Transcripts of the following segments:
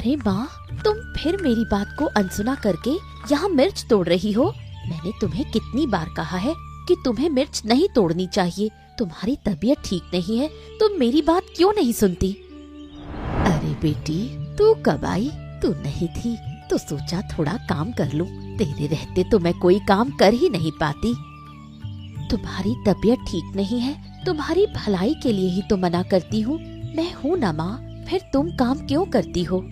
अरे माँ, तुम फिर मेरी बात को अनसुना करके यहाँ मिर्च तोड़ रही हो। मैंने तुम्हें कितनी बार कहा है कि तुम्हें मिर्च नहीं तोड़नी चाहिए। तुम्हारी तबीयत ठीक नहीं है, तुम मेरी बात क्यों नहीं सुनती? अरे बेटी, तू कब आई? तू नहीं थी तो सोचा थोड़ा काम कर लूं। तेरे रहते तो मैं कोई काम कर ही नहीं पाती। तुम्हारी तबीयत ठीक नहीं है, तुम्हारी भलाई के लिए ही तो मना करती हूँ। मैं हूँ ना माँ, फिर तुम काम क्यों करती हो?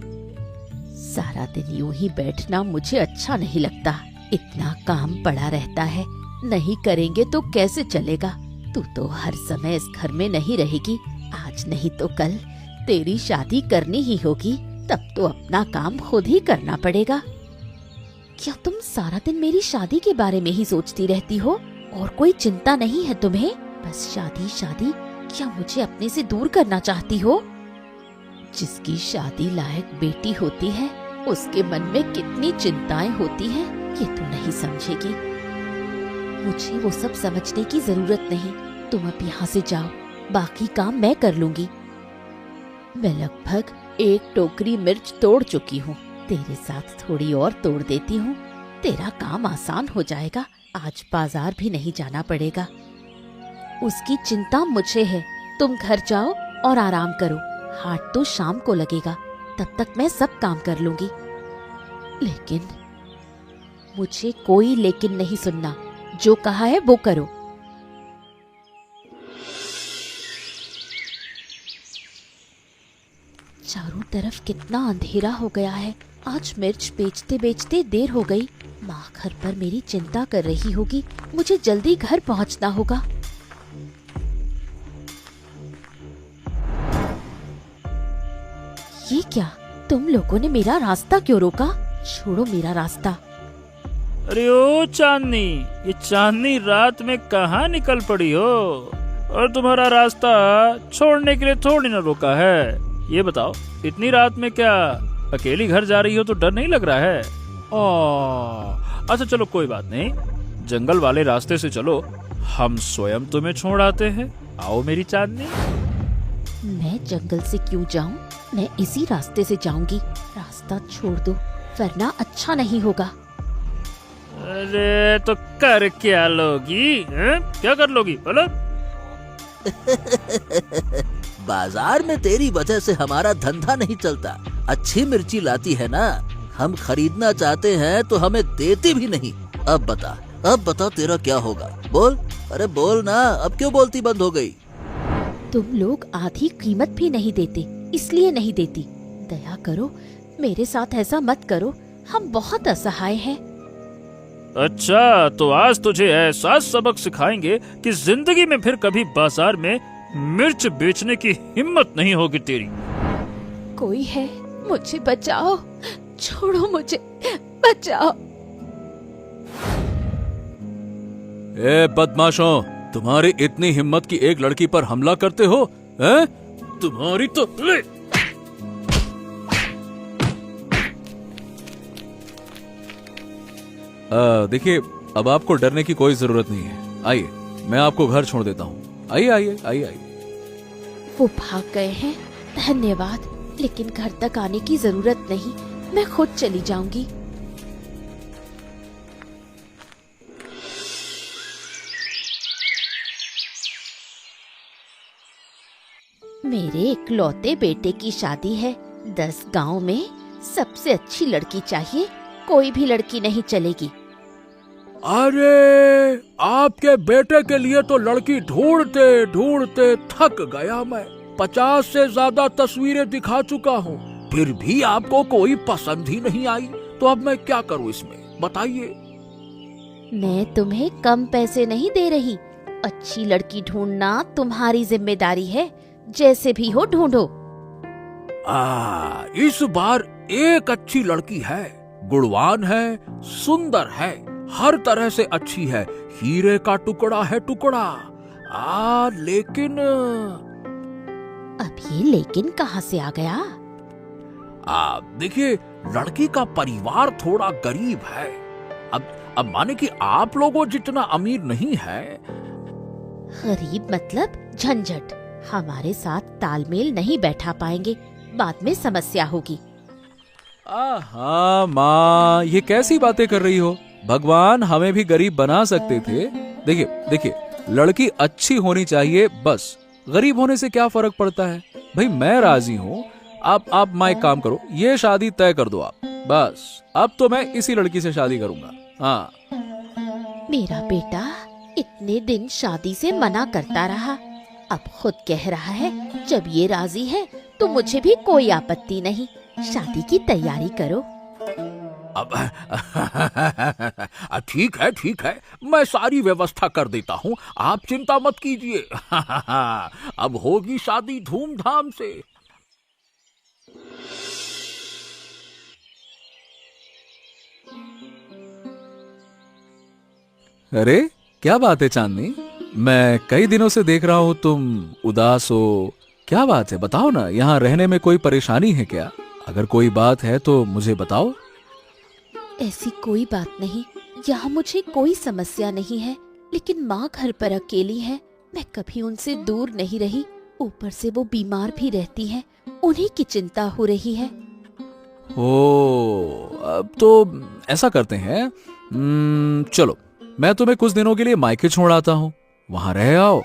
सारा दिन यूं ही बैठना मुझे अच्छा नहीं लगता। इतना काम पड़ा रहता है, नहीं करेंगे तो कैसे चलेगा? तू तो हर समय इस घर में नहीं रहेगी। आज नहीं तो कल तेरी शादी करनी ही होगी, तब तो अपना काम खुद ही करना पड़ेगा। क्या तुम सारा दिन मेरी शादी के बारे में ही सोचती रहती हो और कोई चिंता नहीं है तुम्हें? बस शादी शादी। क्या मुझे अपने से दूर करना चाहती हो? जिसकी शादी लायक बेटी होती है उसके मन में कितनी चिंताएं होती हैं, ये तू नहीं समझेगी। मुझे वो सब समझने की जरूरत नहीं। तुम अब यहाँ से जाओ, बाकी काम मैं कर लूंगी। मैं लगभग 1 टोकरी मिर्च तोड़ चुकी हूँ। तेरे साथ थोड़ी और तोड़ देती हूँ, तेरा काम आसान हो जाएगा। आज बाजार भी नहीं जाना पड़ेगा। उसकी चिंता मुझे है। तुम घर जाओ और आराम करो। हाट तो शाम को लगेगा, तब तक मैं सब काम कर लूंगी। लेकिन मुझे कोई लेकिन नहीं सुनना। जो कहा है वो करो। चारों तरफ कितना अंधेरा हो गया है। आज मिर्च बेचते बेचते देर हो गई। माँ घर पर मेरी चिंता कर रही होगी। मुझे जल्दी घर पहुँचना होगा। ये क्या? तुम लोगों ने मेरा रास्ता क्यों रोका? छोड़ो मेरा रास्ता। अरे ओ चांदनी, ये चांदनी रात में कहाँ निकल पड़ी हो? और तुम्हारा रास्ता छोड़ने के लिए थोड़ी ना रोका है। ये बताओ, इतनी रात में क्या अकेली घर जा रही हो तो डर नहीं लग रहा है? अच्छा चलो कोई बात नहीं, जंगल वाले रास्ते से चलो, हम स्वयं तुम्हें छोड़ आते हैं। आओ मेरी चांदनी। मैं जंगल से क्यों जाऊं? मैं इसी रास्ते से जाऊंगी। रास्ता छोड़ दो वरना अच्छा नहीं होगा। अरे तो कर क्या लोगी? क्या कर लोगी बोलो? बाजार में तेरी वजह से हमारा धंधा नहीं चलता। अच्छी मिर्ची लाती है ना, हम खरीदना चाहते हैं तो हमें देती भी नहीं। अब बता तेरा क्या होगा? बोल, अरे बोल ना, अब क्यों बोलती बंद हो गई? तुम लोग आधी कीमत भी नहीं देते, इसलिए नहीं देती। दया करो, मेरे साथ ऐसा मत करो। हम बहुत असहाय हैं। अच्छा तो आज तुझे ऐसा सबक सिखाएंगे कि जिंदगी में फिर कभी बाजार में मिर्च बेचने की हिम्मत नहीं होगी तेरी। कोई है, मुझे बचाओ। छोड़ो मुझे, बचाओ। ए बदमाशों, तुम्हारी इतनी हिम्मत की एक लड़की पर हमला करते हो? हैं? तुम्हारी तो ले। देखिए, अब आपको डरने की कोई जरूरत नहीं है। आइए, मैं आपको घर छोड़ देता हूँ। आइए आइए आइए आइए। वो भाग गए हैं, धन्यवाद। लेकिन घर तक आने की जरूरत नहीं, मैं खुद चली जाऊंगी। मेरे इकलौते बेटे की शादी है। 10 गांव में सबसे अच्छी लड़की चाहिए, कोई भी लड़की नहीं चलेगी। अरे, आपके बेटे के लिए तो लड़की ढूंढते ढूंढते थक गया मैं। 50 से ज्यादा तस्वीरें दिखा चुका हूँ, फिर भी आपको कोई पसंद ही नहीं आई। तो अब मैं क्या करूँ इसमें, बताइए। मैं तुम्हें कम पैसे नहीं दे रही। अच्छी लड़की ढूंढना तुम्हारी जिम्मेदारी है। जैसे भी हो ढूंढो। इस बार एक अच्छी लड़की है, गुणवान है, सुंदर है, हर तरह से अच्छी है, हीरे का टुकड़ा है टुकड़ा। लेकिन अब ये लेकिन कहाँ से आ गया? देखिए, लड़की का परिवार थोड़ा गरीब है। अब माने कि आप लोगों जितना अमीर नहीं है। गरीब मतलब झंझट। हमारे साथ तालमेल नहीं बैठा पाएंगे, बाद में समस्या होगी। हाँ माँ, ये कैसी बातें कर रही हो? भगवान हमें भी गरीब बना सकते थे। देखिए देखिए, लड़की अच्छी होनी चाहिए बस, गरीब होने से क्या फर्क पड़ता है? भाई मैं राजी हूँ। आप माँ एक काम करो, ये शादी तय कर दो आप। बस अब तो मैं इसी लड़की से शादी करूंगा। हाँ। मेरा बेटा इतने दिन शादी से मना करता रहा, अब खुद कह रहा है जब ये राजी है तो मुझे भी कोई आपत्ति नहीं, शादी की तैयारी करो। अब ठीक है, मैं सारी व्यवस्था कर देता हूँ, आप चिंता मत कीजिए। अब होगी शादी धूमधाम से। अरे क्या बात है चांदनी, मैं कई दिनों से देख रहा हूँ तुम उदास हो। क्या बात है, बताओ ना, यहाँ रहने में कोई परेशानी है क्या? अगर कोई बात है तो मुझे बताओ। ऐसी कोई बात नहीं, यहाँ मुझे कोई समस्या नहीं है, लेकिन माँ घर पर अकेली है, मैं कभी उनसे दूर नहीं रही, ऊपर से वो बीमार भी रहती हैं, उन्हीं की चिंता हो रही है। ओ, अब तो ऐसा करते हैं, चलो मैं तुम्हें कुछ दिनों के लिए मायके छोड़ आता हूँ, वहां रह आओ।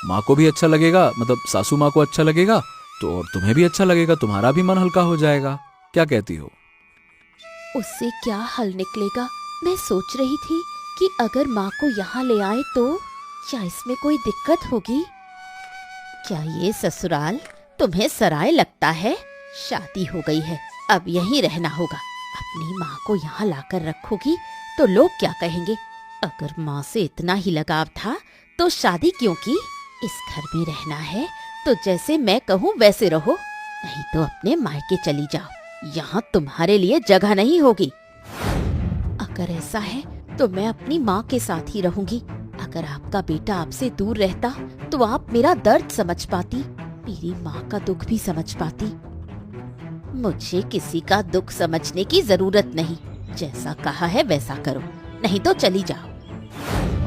माँ को भी अच्छा लगेगा, मतलब सासू माँ को अच्छा लगेगा तो, और तुम्हें भी अच्छा लगेगा, तुम्हारा भी मन हल्का हो जाएगा। क्या कहती हो? उससे क्या हल निकलेगा? मैं सोच रही थी कि अगर माँ को यहाँ ले आए तो क्या इसमें कोई दिक्कत होगी? क्या ये ससुराल तुम्हें सराय लगता है? शादी हो गई है, अब यहीं रहना होगा। अपनी माँ को यहाँ लाकर रखोगी तो लोग क्या कहेंगे? अगर माँ से इतना ही लगाव था तो शादी क्यों की? इस घर में रहना है तो जैसे मैं कहूँ वैसे रहो, नहीं तो अपने मायके चली जाओ, यहाँ तुम्हारे लिए जगह नहीं होगी। अगर ऐसा है तो मैं अपनी माँ के साथ ही रहूंगी। अगर आपका बेटा आपसे दूर रहता तो आप मेरा दर्द समझ पाती, मेरी माँ का दुख भी समझ पाती। मुझे किसी का दुख समझने की जरूरत नहीं, जैसा कहा है वैसा करो, नहीं तो चली जाओ।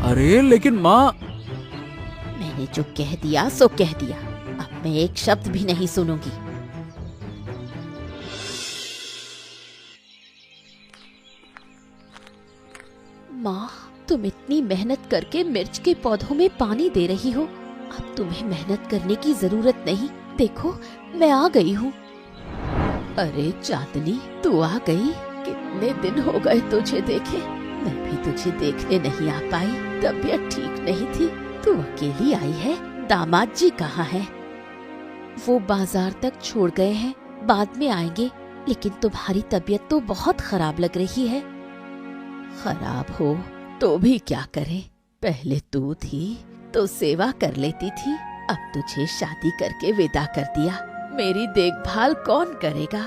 अरे लेकिन माँ। मैंने जो कह दिया सो कह दिया, अब मैं एक शब्द भी नहीं सुनूंगी। माँ, तुम इतनी मेहनत करके मिर्च के पौधों में पानी दे रही हो, अब तुम्हें मेहनत करने की जरूरत नहीं। देखो मैं आ गई हूँ। अरे चांदनी, तू आ गई? कितने दिन हो गए तुझे देखे, मैं भी तुझे देखने नहीं आ पाई, तबीयत ठीक नहीं थी। तू अकेली आई है? दामाद जी कहाँ है? वो बाजार तक छोड़ गए हैं, बाद में आएंगे, लेकिन तुम्हारी तबीयत तो बहुत खराब लग रही है। खराब हो तो भी क्या करें, पहले तू थी तो सेवा कर लेती थी, अब तुझे शादी करके विदा कर दिया, मेरी देखभाल कौन करेगा?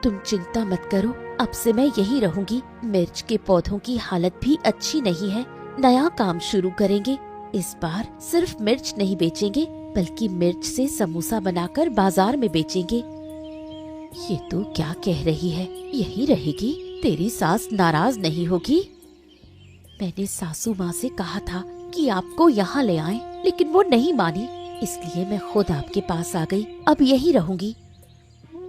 तुम चिंता मत करो, अब से मैं यहीं रहूंगी। मिर्च के पौधों की हालत भी अच्छी नहीं है, नया काम शुरू करेंगे। इस बार सिर्फ मिर्च नहीं बेचेंगे, बल्कि मिर्च से समोसा बनाकर बाजार में बेचेंगे। ये तो क्या कह रही है, यही रहेगी? तेरी सास नाराज नहीं होगी? मैंने सासू माँ से कहा था कि आपको यहाँ ले आएं, लेकिन वो नहीं मानी, इसलिए मैं खुद आपके पास आ गई, अब यहीं रहूंगी।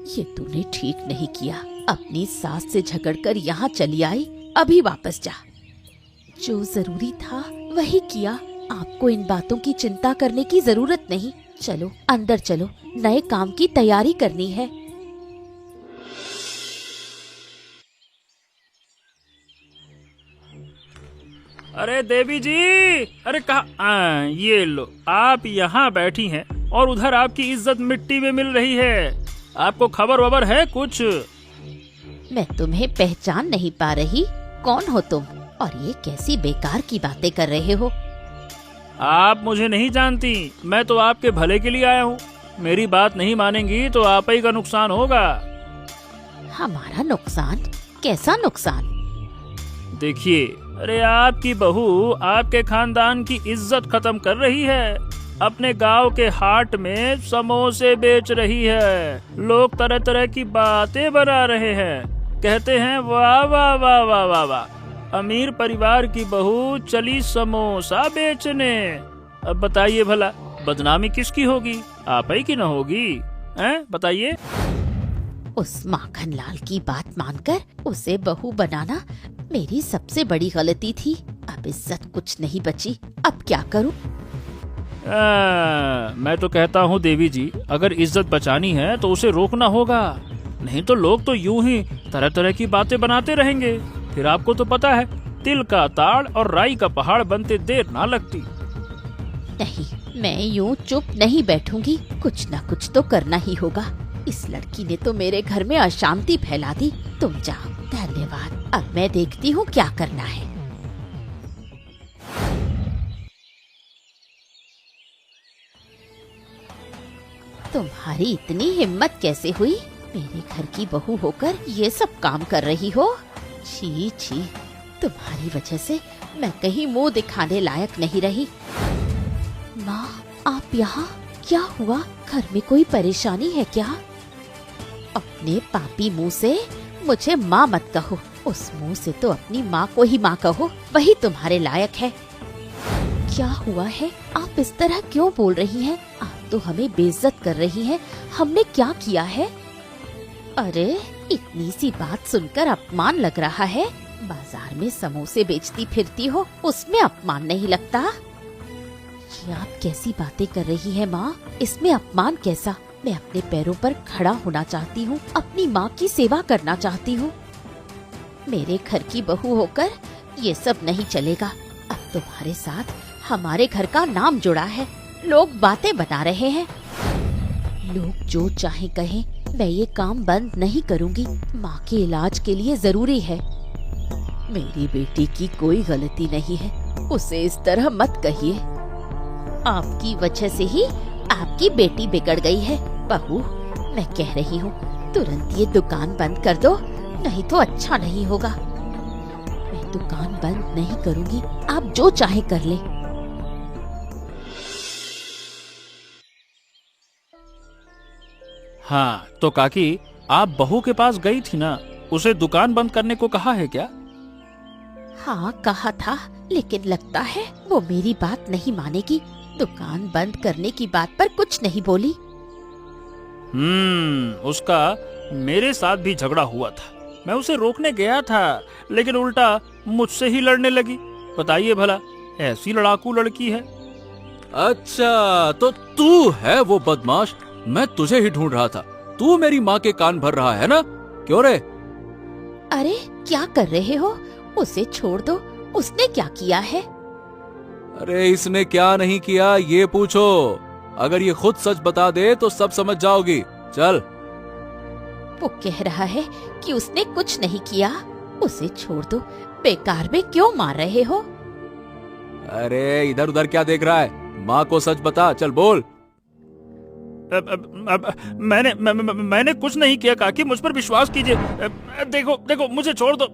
ये तूने ठीक नहीं किया, अपनी सास से झगड़कर यहाँ चली आई, अभी वापस जा। जो जरूरी था वही किया, आपको इन बातों की चिंता करने की जरूरत नहीं। चलो अंदर चलो, नए काम की तैयारी करनी है। अरे देवी जी, अरे कहा, ये लो, आप यहाँ बैठी हैं और उधर आपकी इज्जत मिट्टी में मिल रही है। आपको खबर वबर है कुछ? मैं तुम्हें पहचान नहीं पा रही, कौन हो तुम और ये कैसी बेकार की बातें कर रहे हो? आप मुझे नहीं जानती, मैं तो आपके भले के लिए आया हूँ। मेरी बात नहीं मानेंगी तो आप ही का नुकसान होगा। हमारा नुकसान? कैसा नुकसान? देखिए, अरे आपकी बहू आपके खानदान की इज्जत खत्म कर रही है, अपने गांव के हाट में समोसे बेच रही है, लोग तरह तरह की बातें बना रहे हैं, कहते हैं वाह वाह वाह वाह वाह वाह, अमीर परिवार की बहू चली समोसा बेचने। अब बताइए भला बदनामी किसकी होगी, आप ही की न होगी? हैं बताइए। उस माखन लाल की बात मानकर उसे बहू बनाना मेरी सबसे बड़ी गलती थी। अब इज्जत कुछ नहीं बची, अब क्या करूं? मैं तो कहता हूँ देवी जी, अगर इज्जत बचानी है तो उसे रोकना होगा, नहीं तो लोग तो यूं ही तरह तरह की बातें बनाते रहेंगे। फिर आपको तो पता है, तिल का ताड़ और राई का पहाड़ बनते देर ना लगती। नहीं, मैं यूं चुप नहीं बैठूंगी, कुछ न कुछ तो करना ही होगा। इस लड़की ने तो मेरे घर में अशांति फैला दी। तुम जाओ, धन्यवाद। अब मैं देखती हूँ क्या करना है। तुम्हारी इतनी हिम्मत कैसे हुई? मेरे घर की बहू होकर ये सब काम कर रही हो? छी छी, तुम्हारी वजह से मैं कहीं मुंह दिखाने लायक नहीं रही। माँ, आप यहाँ? क्या हुआ? घर में कोई परेशानी है क्या? अपने पापी मुंह से मुझे माँ मत कहो, उस मुंह से तो अपनी माँ को ही माँ कहो, वही तुम्हारे लायक है। क्या हुआ है? आप इस तरह क्यों बोल रही हैं? आप तो हमें बेइज्जत कर रही हैं। हमने क्या किया है? अरे, इतनी सी बात सुनकर अपमान लग रहा है? बाजार में समोसे बेचती फिरती हो, उसमें अपमान नहीं लगता? ये आप कैसी बातें कर रही हैं माँ? इसमें अपमान कैसा? मैं अपने पैरों पर खड़ा होना चाहती हूँ, अपनी माँ की सेवा करना चाहती हूँ। मेरे घर की बहू होकर ये सब नहीं चलेगा। अब तुम्हारे साथ हमारे घर का नाम जुड़ा है, लोग बातें बना रहे हैं। लोग जो चाहे कहें, मैं ये काम बंद नहीं करूँगी। माँ के इलाज के लिए जरूरी है। मेरी बेटी की कोई गलती नहीं है, उसे इस तरह मत कहिए। आपकी वजह से ही आपकी बेटी बिगड़ गई है। बहू, मैं कह रही हूँ, तुरंत ये दुकान बंद कर दो, नहीं तो अच्छा नहीं होगा। मैं दुकान बंद नहीं करूँगी, आप जो चाहे कर ले। हाँ तो काकी, आप बहू के पास गई थी ना, उसे दुकान बंद करने को कहा है क्या? हाँ, कहा था, लेकिन लगता है वो मेरी बात नहीं मानेगी। दुकान बंद करने की बात पर कुछ नहीं बोली। उसका मेरे साथ भी झगड़ा हुआ था। मैं उसे रोकने गया था, लेकिन उल्टा मुझसे ही लड़ने लगी। बताइए भला, ऐसी लड़ाकू लड़की है। अच्छा, तो तू है वो बदमाश? मैं तुझे ही ढूंढ रहा था। तू मेरी माँ के कान भर रहा है ना? क्यों रे? अरे, क्या कर रहे हो? उसे छोड़ दो, उसने क्या किया है? अरे, इसने क्या नहीं किया ये पूछो। अगर ये खुद सच बता दे तो सब समझ जाओगी। चल। वो कह रहा है कि उसने कुछ नहीं किया। उसे छोड़ दो, बेकार में क्यों मार रहे हो? अरे, इधर उधर क्या देख रहा है? माँ को सच बता, चल बोल। मैंने कुछ नहीं किया काकी, मुझ पर विश्वास कीजिए। देखो देखो, मुझे छोड़ दो,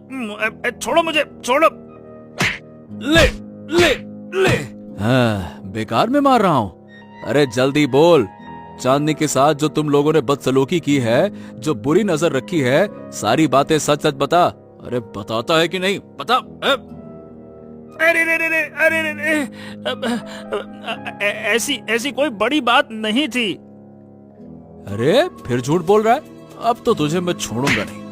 छोड़ो मुझे, छोड़ो। ले ले ले। हाँ, बेकार में मार रहा हूँ। अरे जल्दी बोल। चांदनी के साथ जो तुम लोगों ने बदसलूकी की है, जो बुरी नजर रखी है, सारी बातें सच सच बता। अरे बताता है कि नहीं? बता। ऐसी कोई बड़ी बात नहीं थी। अरे फिर झूठ बोल रहा है? अब तो तुझे मैं छोड़ूंगा नहीं।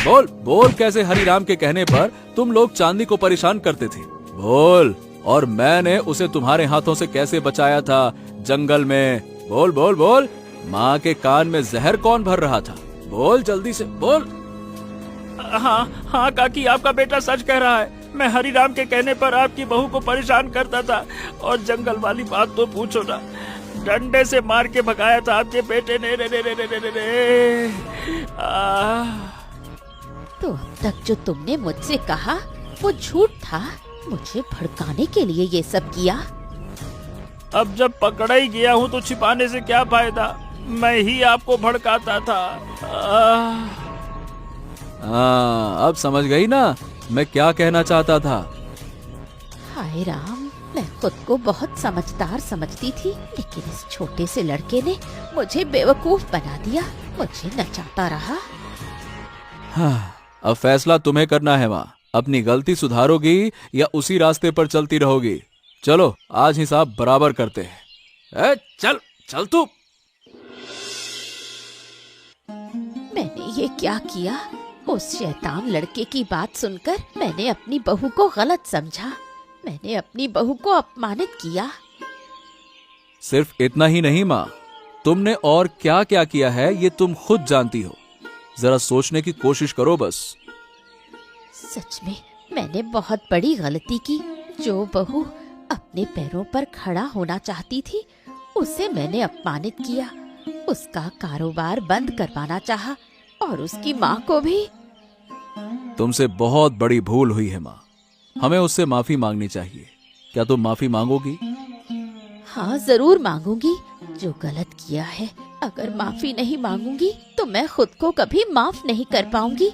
बोल बोल, कैसे हरिराम के कहने पर तुम लोग चांदनी को परेशान करते थे? बोल। और मैंने उसे तुम्हारे हाथों से कैसे बचाया था जंगल में? बोल बोल बोल। माँ के कान में जहर कौन भर रहा था? बोल जल्दी से बोल। हाँ हाँ काकी, आपका बेटा सच कह रहा है। मैं हरिराम के कहने पर आपकी बहू को परेशान करता था, और जंगल वाली बात तो पूछो ना, डंडे से मार के भगाया था आपके बेटे ने। रे रे रे रे रे रे। तो अब तक जो तुमने मुझसे कहा वो झूठ था। मुझे भड़काने के लिए ये सब किया। अब जब पकड़ा ही गया हूँ तो छिपाने से क्या फायदा? मैं ही आपको भड़काता था। अब समझ गई ना मैं क्या कहना चाहता था? हाय राम, मैं खुद को बहुत समझदार समझती थी, लेकिन इस छोटे से लड़के ने मुझे बेवकूफ बना दिया, मुझे नचाता रहा। हाँ, अब फैसला तुम्हें करना है माँ। अपनी गलती सुधारोगी या उसी रास्ते पर चलती रहोगी? चलो आज हिसाब बराबर करते हैं। चल चल तू। मैंने ये क्या किया? उस शैतान लड़के की बात सुनकर मैंने अपनी बहू को गलत समझा। मैंने अपनी बहू को अपमानित किया। सिर्फ इतना ही नहीं माँ, तुमने और क्या क्या किया है ये तुम खुद जानती हो। जरा सोचने की कोशिश करो बस। सच में मैंने बहुत बड़ी गलती की। जो बहू अपने पैरों पर खड़ा होना चाहती थी उसे मैंने अपमानित किया। उसका कारोबार बंद करवाना चाहा और उसकी माँ को भी। तुमसे बहुत बड़ी भूल हुई है माँ, हमें उससे माफी मांगनी चाहिए। क्या तुम माफी मांगोगी? हाँ, जरूर मांगूंगी। जो गलत किया है, अगर माफी नहीं मांगूंगी तो मैं खुद को कभी माफ नहीं कर पाऊंगी।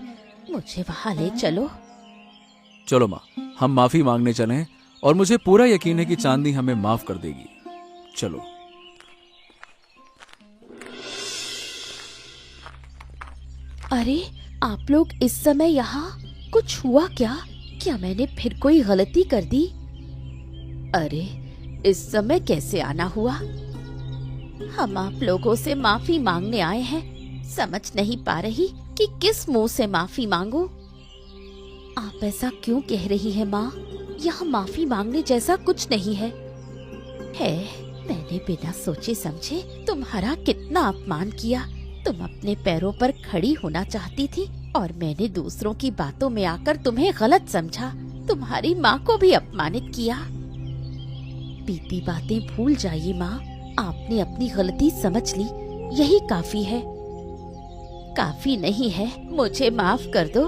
मुझे वहाँ ले चलो। चलो माँ, हम माफी मांगने चलें और मुझे पूरा यकीन है कि चांदनी हमें माफ कर देगी। चलो। अरे, आप लोग इस समय यहाँ? कुछ हुआ क्या? क्या मैंने फिर कोई गलती कर दी? अरे, इस समय कैसे आना हुआ? हम आप लोगों से माफी मांगने आए हैं। समझ नहीं पा रही कि किस मुंह से माफी मांगूं। आप ऐसा क्यों कह रही है माँ? यहाँ माफी मांगने जैसा कुछ नहीं है। मैंने बिना सोचे समझे तुम्हारा कितना अपमान किया। तुम अपने पैरों पर खड़ी होना चाहती थी और मैंने दूसरों की बातों में आकर तुम्हें गलत समझा। तुम्हारी माँ को भी अपमानित किया। बीती बातें भूल जाइए माँ। आपने अपनी गलती समझ ली, यही काफी है। काफी नहीं है, मुझे माफ कर दो।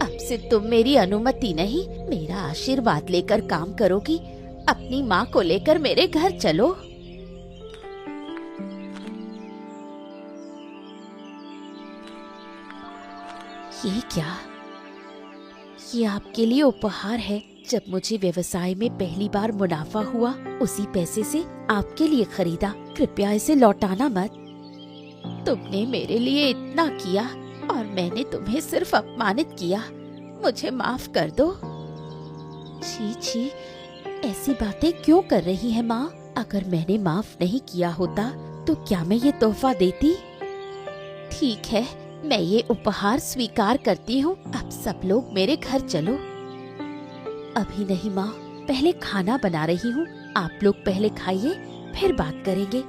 अब से तुम मेरी अनुमति नहीं, मेरा आशीर्वाद लेकर काम करोगी। अपनी माँ को लेकर मेरे घर चलो। ये क्या? ये आपके लिए उपहार है। जब मुझे व्यवसाय में पहली बार मुनाफा हुआ, उसी पैसे से आपके लिए खरीदा। कृपया इसे लौटाना मत। तुमने मेरे लिए इतना किया और मैंने तुम्हें सिर्फ अपमानित किया। मुझे माफ कर दो। छी छी, ऐसी बातें क्यों कर रही है माँ? अगर मैंने माफ नहीं किया होता तो क्या मैं ये तोहफा देती? ठीक है, मैं ये उपहार स्वीकार करती हूँ। अब सब लोग मेरे घर चलो। अभी नहीं माँ, पहले खाना बना रही हूँ। आप लोग पहले खाइए, फिर बात करेंगे।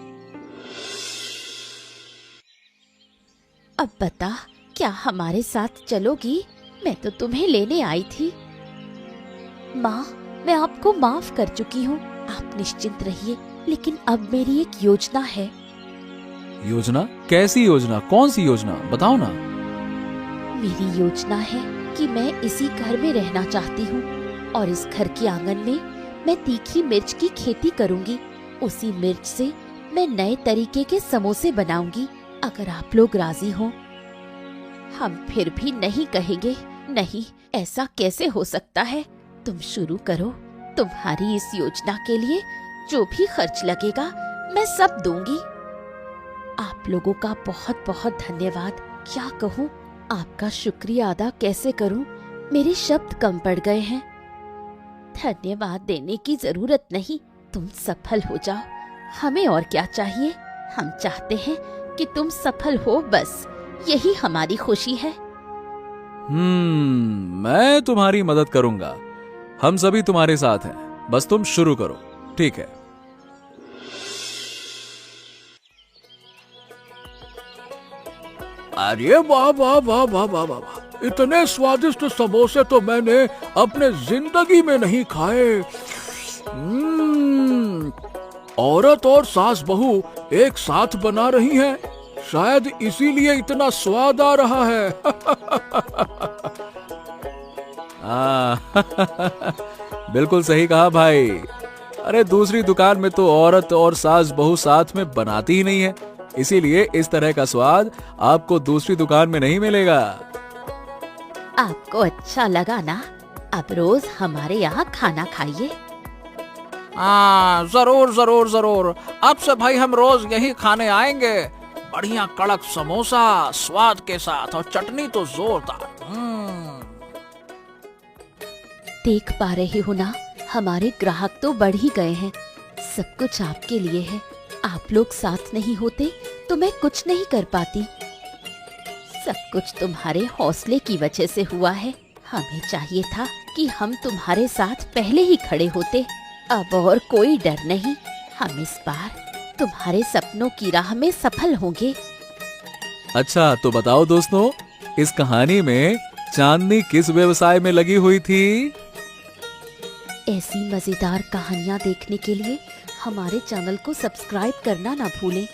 अब बता, क्या हमारे साथ चलोगी? मैं तो तुम्हें लेने आई थी। माँ, मैं आपको माफ कर चुकी हूँ। आप निश्चिंत रहिए। लेकिन अब मेरी एक योजना है। योजना? कैसी योजना? कौन सी योजना? बताओ ना। मेरी योजना है कि मैं इसी घर में रहना चाहती हूँ और इस घर के आंगन में मैं तीखी मिर्च की खेती करूँगी। उसी मिर्च से मैं नए तरीके के समोसे बनाऊंगी। अगर आप लोग राजी हो। हम फिर भी नहीं कहेंगे। नहीं, ऐसा कैसे हो सकता है? तुम शुरू करो। तुम्हारी इस योजना के लिए जो भी खर्च लगेगा मैं सब दूंगी। आप लोगों का बहुत बहुत धन्यवाद। क्या कहूँ, आपका शुक्रिया अदा कैसे करूँ? मेरे शब्द कम पड़ गए हैं। धन्यवाद देने की जरूरत नहीं, तुम सफल हो जाओ। हमें और क्या चाहिए? हम चाहते हैं कि तुम सफल हो, बस यही हमारी खुशी है। मैं तुम्हारी मदद करूंगा। हम सभी तुम्हारे साथ हैं। बस तुम शुरू करो, ठीक है? अरे वाह वाह वाह वाह वाह वाह, इतने स्वादिष्ट समोसे तो मैंने अपने जिंदगी में नहीं खाए। औरत और सास बहू एक साथ बना रही हैं, शायद इसीलिए इतना स्वाद आ रहा है। बिल्कुल सही कहा भाई। अरे दूसरी दुकान में तो औरत और सास बहू साथ में बनाती ही नहीं है, इसीलिए इस तरह का स्वाद आपको दूसरी दुकान में नहीं मिलेगा। आपको अच्छा लगा ना? अब रोज हमारे यहाँ खाना खाइए। जरूर जरूर जरूर। अब से भाई हम रोज यही खाने आएंगे। बढ़िया कड़क समोसा स्वाद के साथ और चटनी तो जोरदार। देख पा रहे हो ना, हमारे ग्राहक तो बढ़ ही गए हैं। सब कुछ आपके लिए है। आप लोग साथ नहीं होते तो मैं कुछ नहीं कर पाती। सब कुछ तुम्हारे हौसले की वजह से हुआ है। हमें चाहिए था कि हम तुम्हारे साथ पहले ही खड़े होते। अब और कोई डर नहीं, हम इस बार तुम्हारे सपनों की राह में सफल होंगे। अच्छा तो बताओ दोस्तों, इस कहानी में चांदनी किस व्यवसाय में लगी हुई थी? ऐसी मजेदार कहानियाँ देखने के लिए हमारे चैनल को सब्सक्राइब करना ना भूलें।